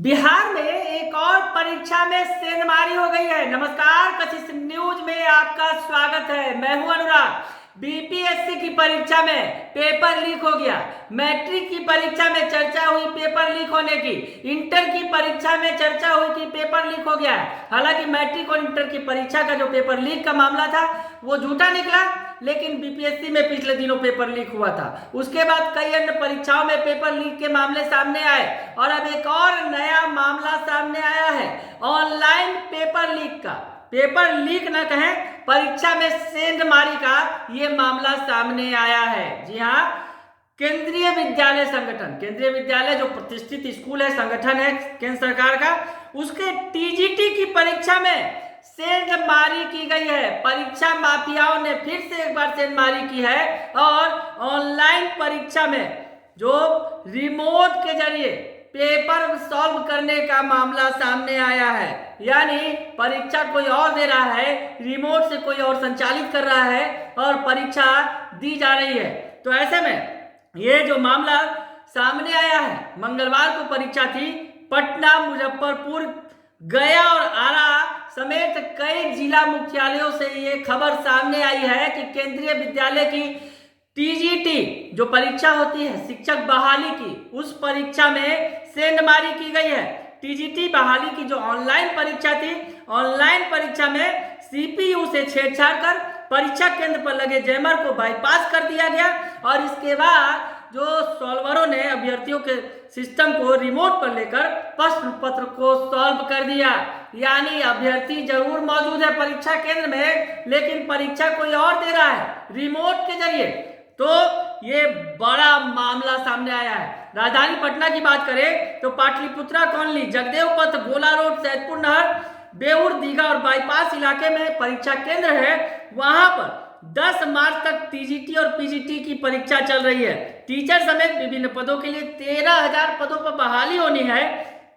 बिहार में एक और परीक्षा में सेंधमारी हो गई है। नमस्कार, कशिश न्यूज में आपका स्वागत है। मैं हूं अनुराग। बीपीएससी की परीक्षा में पेपर लीक हो गया। मैट्रिक की परीक्षा में चर्चा हुई पेपर लीक होने की। इंटर की परीक्षा में चर्चा हुई कि पेपर लीक हो गया है। हालांकि मैट्रिक और इंटर की परीक्षा का जो पेपर लीक का मामला था वो झूठा निकला, लेकिन बीपीएससी में पिछले दिनों पेपर लीक हुआ था। उसके बाद कई अन्य परीक्षाओं में पेपर लीक के मामले सामने आए और अब एक और नया मामला सामने आया है ऑनलाइन पेपर लीक का। पेपर लीक न कहें, परीक्षा में सेंधमारी का ये मामला सामने आया है। जी हाँ, केंद्रीय विद्यालय संगठन, केंद्रीय विद्यालय जो प्रतिष्ठित स्कूल है, संगठन है केंद्र सरकार का, उसके टीजीटी की परीक्षा में सेंधमारी की गई है। परीक्षा माफियाओं ने फिर से एक बार सेंधमारी की है और ऑनलाइन परीक्षा में जो रिमोट के जरिए पेपर सॉल्व करने का मामला सामने आया है। यानी परीक्षा कोई और दे रहा है, रिमोट से कोई और संचालित कर रहा है और परीक्षा दी जा रही है। तो ऐसे में ये जो मामला सामने आया है, मंगलवार को परीक्षा थी। पटना, मुजफ्फरपुर, गया और आरा समेत कई जिला मुख्यालयों से ये खबर सामने आई है कि केंद्रीय विद्यालय की टीजीटी जो परीक्षा होती है शिक्षक बहाली की, उस परीक्षा में सेंधमारी की गई है। टीजीटी बहाली की जो ऑनलाइन परीक्षा थी, ऑनलाइन परीक्षा में सीपीयू से छेड़छाड़ कर परीक्षा केंद्र पर लगे जैमर को बाईपास कर दिया गया और इसके बाद जो सॉल्वरों ने अभ्यर्थियों के सिस्टम को रिमोट पर लेकर प्रश्न पत्र को सॉल्व कर दिया। यानी अभ्यर्थी जरूर मौजूद है परीक्षा केंद्र में, लेकिन परीक्षा कोई और दे रहा है रिमोट के जरिए। तो ये बड़ा मामला सामने आया है। राजधानी पटना की बात करें तो पाटलिपुत्रा कॉलोनी, जगदेव पथ, गोला रोड, सैदपुर नहर, बेउर, दीघा और बाईपास इलाके में परीक्षा केंद्र है। वहां पर 10 मार्च तक टीजीटी और पीजीटी की परीक्षा चल रही है। टीचर समेत विभिन्न पदों के लिए 13,000 पदों पर बहाली होनी है।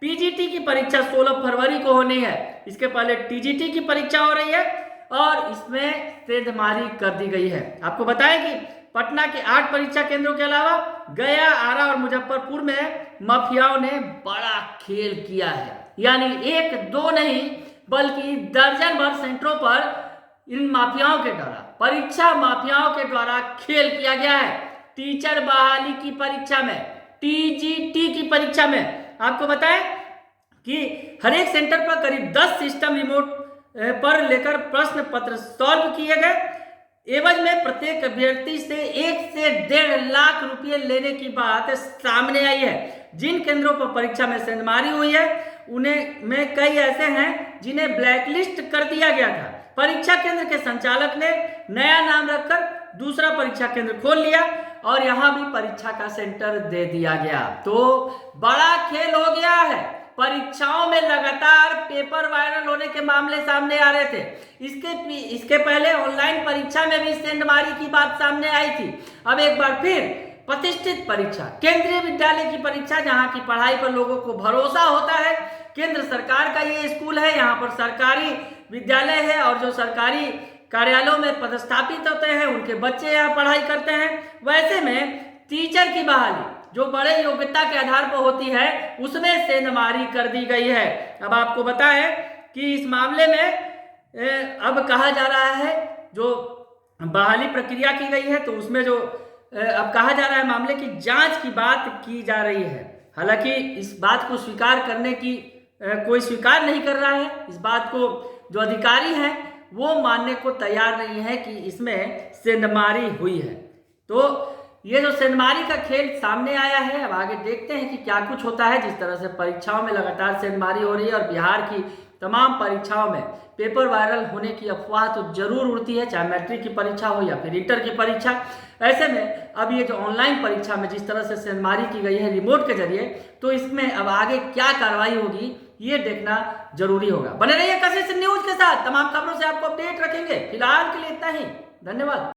पीजीटी की परीक्षा 16 फरवरी को होनी है। इसके पहले टीजीटी की परीक्षा हो रही है और इसमें सेंधमारी कर दी गई है। आपको बताएं कि पटना के 8 परीक्षा केंद्रों के अलावा गया, आरा और मुजफ्फरपुर में माफियाओं ने बड़ा खेल किया है। यानी 1-2 नहीं बल्कि दर्जन भर सेंटरों पर इन माफियाओं के द्वारा, परीक्षा माफियाओं के द्वारा खेल किया गया है। टीचर बहाली की परीक्षा में, टीजीटी की परीक्षा में आपको बताएं कि हर एक सेंटर पर करीब 10 सिस्टम रिमोट पर लेकर प्रश्न पत्र सॉल्व किए गए। एवज में प्रत्येक अभ्यर्थी से 1 से 1.5 लाख रुपये लेने की बात सामने आई है। जिन केंद्रों पर परीक्षा में सेंधमारी हुई है उन्हें में कई ऐसे हैं जिन्हें ब्लैकलिस्ट कर दिया गया था। परीक्षा केंद्र के संचालक ने नया नाम रखकर दूसरा परीक्षा केंद्र खोल लिया और यहां भी परीक्षा का सेंटर दे दिया गया। तो बड़ा खेल हो गया है। परीक्षाओं में लगातार पेपर वायरल होने के मामले सामने आ रहे थे। इसके पहले ऑनलाइन परीक्षा में भी सेंधमारी की बात सामने आई थी। अब एक बार फिर प्रतिष्ठित परीक्षा, केंद्रीय विद्यालय की परीक्षा, जहां की पढ़ाई पर लोगों को भरोसा होता है। केंद्र सरकार का ये स्कूल है, यहाँ पर सरकारी विद्यालय है और जो सरकारी कार्यालयों में पदस्थापित होते हैं उनके बच्चे यहाँ पढ़ाई करते हैं। वैसे में टीचर की बहाली जो बड़े योग्यता के आधार पर होती है, उसमें सेंधमारी कर दी गई है। अब आपको बताएं कि इस मामले में अब कहा जा रहा है जो बहाली प्रक्रिया की गई है, तो उसमें जो अब कहा जा रहा है मामले की जांच की बात की जा रही है। हालांकि इस बात को स्वीकार करने की कोई स्वीकार नहीं कर रहा है। इस बात को जो अधिकारी हैं वो मानने को तैयार नहीं है कि इसमें सेंधमारी हुई है। तो ये जो सेंधमारी का खेल सामने आया है, अब आगे देखते हैं कि क्या कुछ होता है। जिस तरह से परीक्षाओं में लगातार सेंधमारी हो रही है और बिहार की तमाम परीक्षाओं में पेपर वायरल होने की अफवाह तो जरूर उड़ती है, चाहे मैट्रिक की परीक्षा हो या फिर इंटर की परीक्षा। ऐसे में अब ये जो ऑनलाइन परीक्षा में जिस तरह से सेंधमारी की गई है रिमोट के जरिए, तो इसमें अब आगे क्या कार्रवाई होगी ये देखना जरूरी होगा। बने रहिए कशिश न्यूज के साथ, तमाम खबरों से आपको अपडेट रखेंगे। फिलहाल के लिए इतना ही, धन्यवाद।